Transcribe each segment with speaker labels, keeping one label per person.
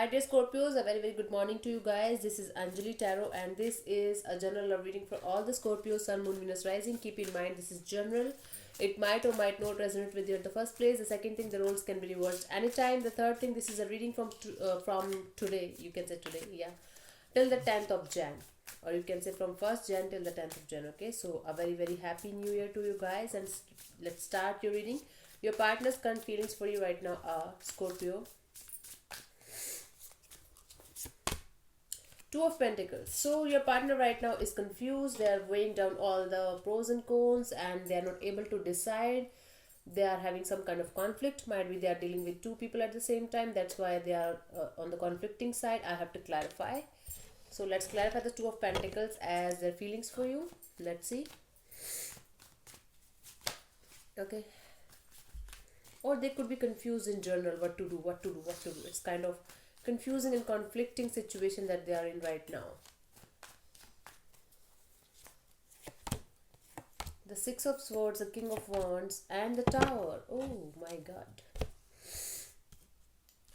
Speaker 1: Hi dear Scorpios, a very good morning to you guys. This is Anjali Tarot and this is a general love reading for all the Scorpios, Sun, Moon, Venus, Rising. Keep in mind this is general. It might or might not resonate with you at the first place. The second thing, the roles can be reversed anytime. The third thing, this is a reading from today. You can say today, yeah, till the 10th of Jan, or you can say from 1st Jan till the 10th of Jan. Okay, so a very happy New Year to you guys, and let's start your reading. Your partner's current feelings for you right now are Scorpio. Two of Pentacles. So your partner right now is confused. They are weighing down all the pros and cons and they are not able to decide. They are having some kind of conflict. Might be they are dealing with two people at the same time. That's why they are on the conflicting side. I have to clarify. So let's clarify the Two of Pentacles as their feelings for you. Let's see. Okay. Or they could be confused in general. What to do. It's kind of confusing and conflicting situation that they are in right now. The Six of Swords, the King of Wands, and the Tower. Oh my god.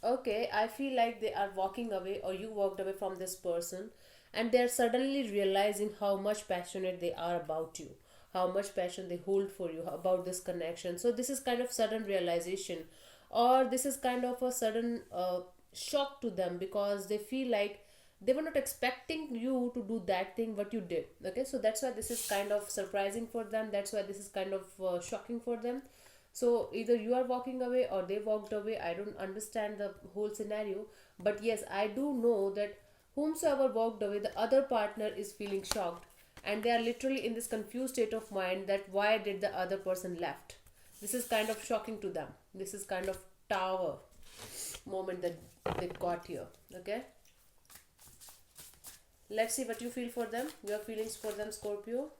Speaker 1: Okay, I feel like they are walking away, or you walked away from this person, and they're suddenly realizing how much passionate they are about you, how much passion they hold for you, about this connection. So this is kind of sudden realization, or this is kind of a sudden shock to them, because they feel like they were not expecting you to do that thing what you did. Okay, so that's why this is kind of surprising for them. That's why this is kind of shocking for them. So either you are walking away or they walked away. I don't understand the whole scenario, but yes, I do know that whomsoever walked away, the other partner is feeling shocked, and they are literally in this confused state of mind that why did the other person left. This is kind of shocking to them. This is kind of Tower moment that they got here. Okay, let's see what you feel for them, your feelings for them, Scorpio.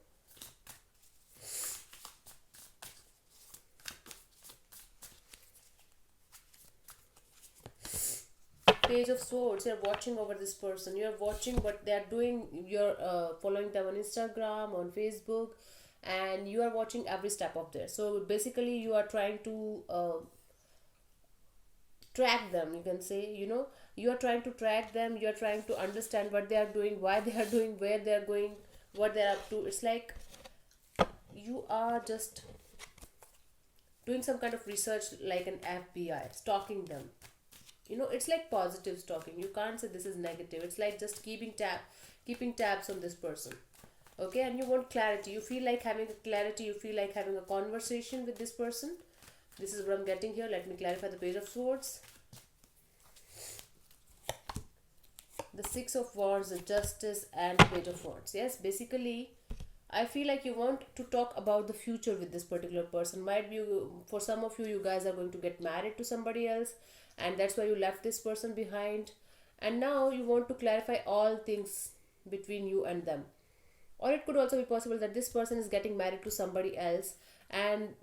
Speaker 1: Page of Swords. You're watching over this person, you're watching what they are doing. You're following them on Instagram, on Facebook, and you are watching every step of theirs. So basically you are trying to track them, you can say. You are trying to track them, you are trying to understand what they are doing, why they are doing, where they are going, what they are up to. It's like you are just doing some kind of research, like an FBI stalking them. It's like positive stalking. You can't say this is negative. It's like just keeping tabs on this person. Okay, and you want clarity. You feel like having a clarity, you feel like having a conversation with this person. This is what I'm getting here. Let me clarify the Page of Swords, the Six of Wands, the Justice, and Page of Wands. Yes, basically I feel like you want to talk about the future with this particular person. Might be for some of you, you guys are going to get married to somebody else, and that's why you left this person behind. And now you want to clarify all things between you and them. Or it could also be possible that this person is getting married to somebody else, and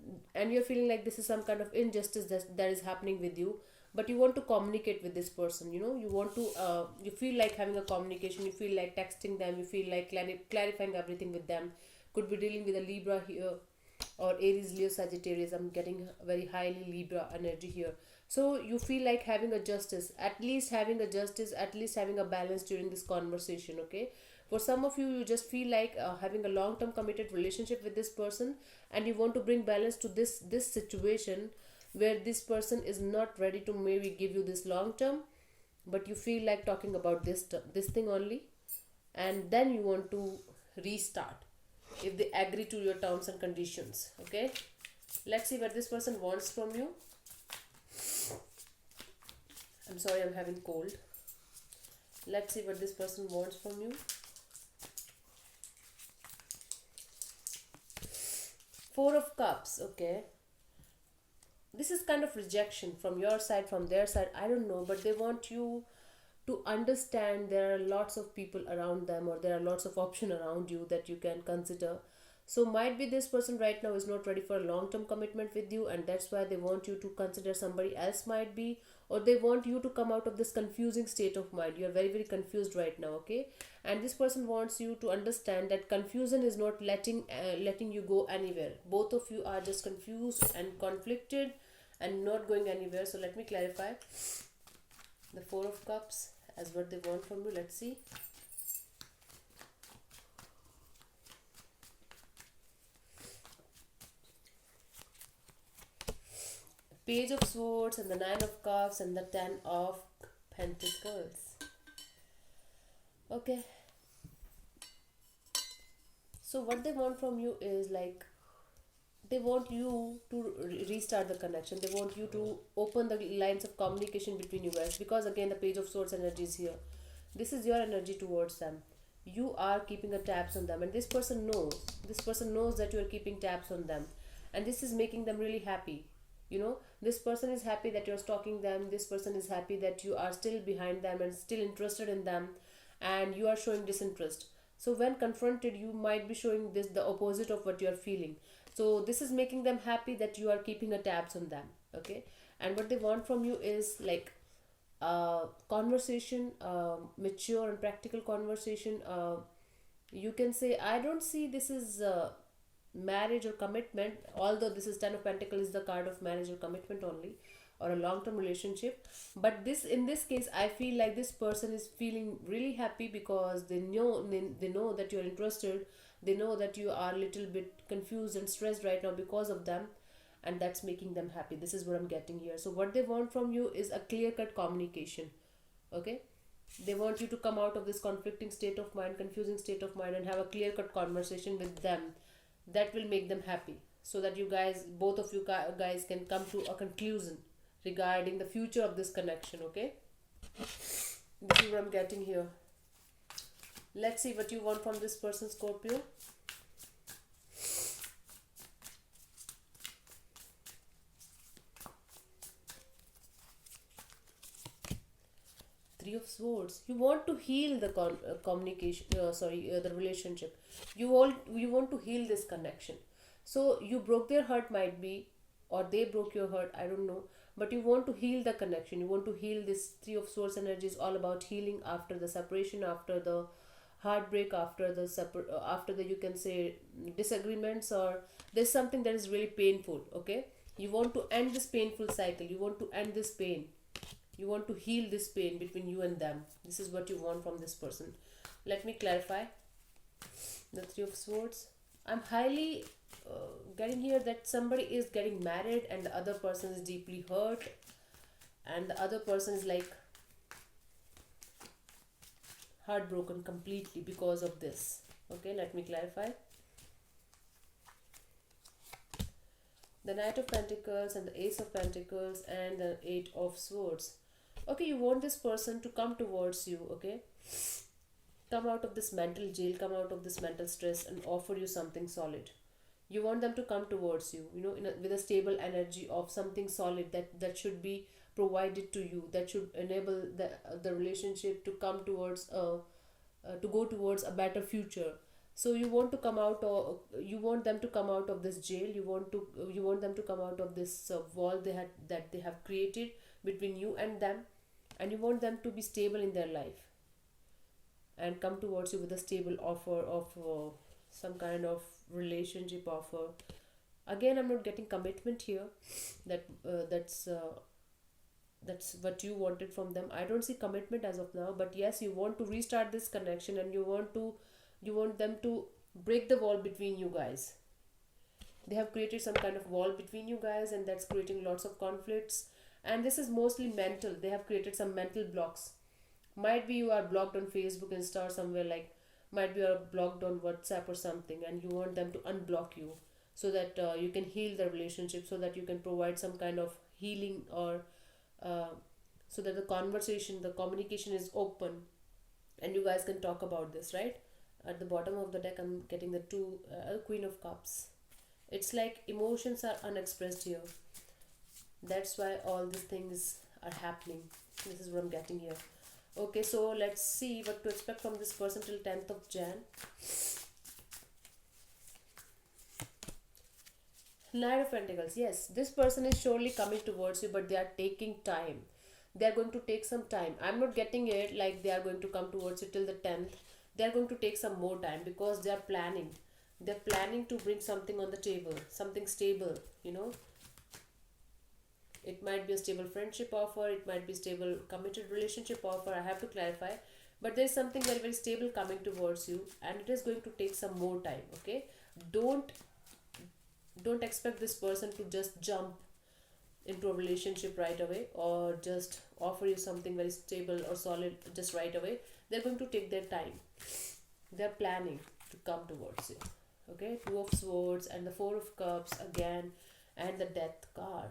Speaker 1: you're feeling like this is some kind of injustice that is happening with you, but you want to communicate with this person. You want to you feel like having a communication, you feel like texting them, you feel like clarifying everything with them. Could be dealing with a Libra here, or Aries, Leo, Sagittarius. I'm getting very highly Libra energy here. So you feel like having a justice, at least having a justice, at least having a balance during this conversation. Okay, for some of you, you just feel like having a long term committed relationship with this person, and you want to bring balance to this situation where this person is not ready to maybe give you this long term, but you feel like talking about this thing only, and then you want to restart if they agree to your terms and conditions. Okay, let's see what this person wants from you. I'm sorry, I'm having cold. Let's see what this person wants from you. Four of Cups. Okay, this is kind of rejection from your side, from their side, I don't know, but they want you to understand there are lots of people around them, or there are lots of options around you that you can consider. So might be this person right now is not ready for a long term commitment with you, and that's why they want you to consider somebody else, might be, or they want you to come out of this confusing state of mind. You're very confused right now. Okay, and this person wants you to understand that confusion is not letting you go anywhere. Both of you are just confused and conflicted and not going anywhere. So let me clarify. The Four of Cups as what they want from you. Let's see. Page of Swords and the Nine of Cups and the Ten of Pentacles. Okay, so what they want from you is like they want you to restart the connection. They want you to open the lines of communication between you guys, because again the Page of Swords energy is here. This is your energy towards them. You are keeping a tabs on them, and this person knows that you are keeping tabs on them, and this is making them really happy. This person is happy that you're stalking them. This person is happy that you are still behind them and still interested in them, and you are showing disinterest. So when confronted, you might be showing this the opposite of what you are feeling. So this is making them happy that you are keeping a tabs on them. Okay, and what they want from you is like conversation, mature and practical conversation. You can say, I don't see this is marriage or commitment, although this is Ten of Pentacles is the card of marriage or commitment only, or a long-term relationship. But this, in this case, I feel like this person is feeling really happy because they know that you're interested. They know that you are a little bit confused and stressed right now because of them, and that's making them happy. This is what I'm getting here. So what they want from you is a clear-cut communication. Okay, they want you to come out of this conflicting state of mind, confusing state of mind, and have a clear-cut conversation with them that will make them happy, so that you guys, both of you guys, can come to a conclusion regarding the future of this connection. Okay, this is what I'm getting here. Let's see what you want from this person, Scorpio. Three of Swords. You want to heal the communication, the relationship. You want to heal this connection. So you broke their heart, might be, or they broke your heart, I don't know. But you want to heal the connection. You want to heal. This Three of Swords energy is all about healing after the separation, after the heartbreak, after the after the, you can say, disagreements, or there's something that is really painful. Okay, you want to end this painful cycle. You want to end this pain. You want to heal this pain between you and them. This is what you want from this person. Let me clarify. The Three of Swords. I'm highly getting here that somebody is getting married and the other person is deeply hurt, and the other person is like heartbroken completely because of this. Okay, let me clarify. The Knight of Pentacles and the Ace of Pentacles and the Eight of Swords. Okay, you want this person to come towards you. Okay, come out of this mental jail, come out of this mental stress, and offer you something solid. You want them to come towards you, with a stable energy of something solid that should be provided to you, that should enable the relationship to come towards to go towards a better future. So you want to come out, or you want them to come out of this jail. You want them to come out of this wall that they have created between you and them, and you want them to be stable in their life and come towards you with a stable offer of some kind of relationship offer. Again, I'm not getting commitment here. That's what you wanted from them. I don't see commitment as of now, but yes, you want to restart this connection, and you want them to break the wall between you guys. They have created some kind of wall between you guys, and that's creating lots of conflicts, and this is mostly mental. They have created some mental blocks. Might be you are blocked on Facebook, Insta, or somewhere, like might be you are blocked on WhatsApp or something, and you want them to unblock you, so that you can heal the relationship, so that you can provide some kind of healing, or uh, so that the communication is open, and you guys can talk about this, right? At the bottom of the deck, I'm getting the Queen of Cups. It's like emotions are unexpressed here. That's why all these things are happening. This is what I'm getting here. Okay, so let's see what to expect from this person till 10th of Jan. Knight of Pentacles. Yes, this person is surely coming towards you, but they are taking time. They are going to take some time. I'm not getting it like they are going to come towards you till the 10th. They are going to take some more time because they are planning. They're planning to bring something on the table, something stable. It might be a stable friendship offer, it might be stable committed relationship offer, I have to clarify. But there's something very very stable coming towards you, and it is going to take some more time. Okay, don't don't expect this person to just jump into a relationship right away, or just offer you something very stable or solid just right away. They're going to take their time. They're planning to come towards you. Okay, Two of Swords and the Four of Cups again, and the Death card.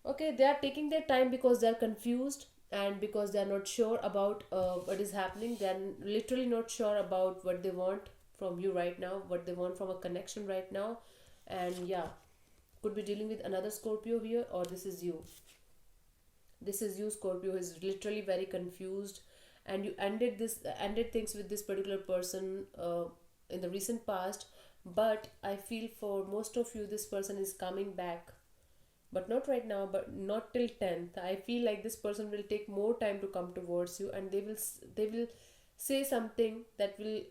Speaker 1: Okay, they are taking their time because they are confused, and because they are not sure about what is happening. They are literally not sure about what they want from you right now, what they want from a connection right now. And yeah, could be dealing with another Scorpio here, or this is you. This is you, Scorpio, is literally very confused, and you ended things with this particular person in the recent past. But I feel for most of you, this person is coming back, but not right now, but not till 10th. I feel like this person will take more time to come towards you, and they will say something that will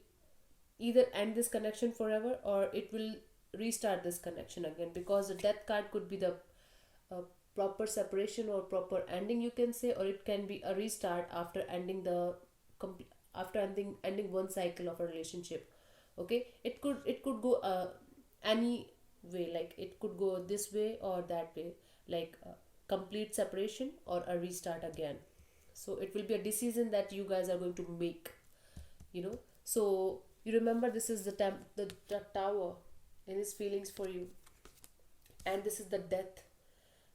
Speaker 1: either end this connection forever, or it will restart this connection again, because the Death card could be the uh, proper separation or proper ending, you can say, or it can be a restart after ending after ending one cycle of a relationship. Okay, it could go any way, like it could go this way or that way, like complete separation or a restart again. So it will be a decision that you guys are going to make, so you remember, this is the Tower in his feelings for you, and this is the Death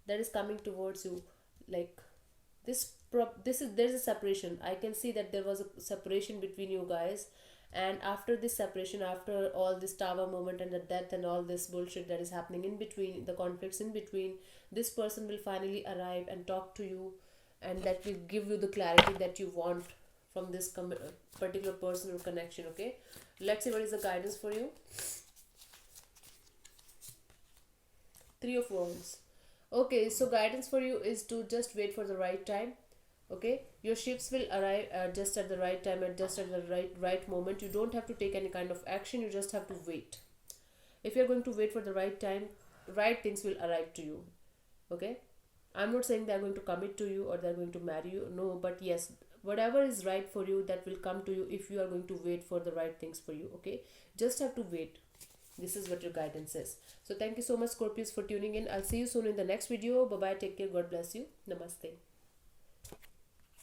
Speaker 1: that is coming towards you. Like this is there's a separation. I can see that there was a separation between you guys, and after this separation, after all this Tower moment and the Death and all this bullshit that is happening in between, the conflicts in between, this person will finally arrive and talk to you, and that will give you the clarity that you want from this particular person or connection. Okay, let's see what is the guidance for you. Three of Wands. Okay, so guidance for you is to just wait for the right time. Okay, your ships will arrive just at the right time and just at the right moment. You don't have to take any kind of action. You just have to wait. If you're going to wait for the right time, right things will arrive to you. Okay, I'm not saying they're going to commit to you or they're going to marry you. No, but yes, whatever is right for you, that will come to you if you are going to wait for the right things for you. Okay, just have to wait. This is what your guidance is. So thank you so much, Scorpios, for tuning in. I'll see you soon in the next video. Bye bye, take care, God bless you, namaste.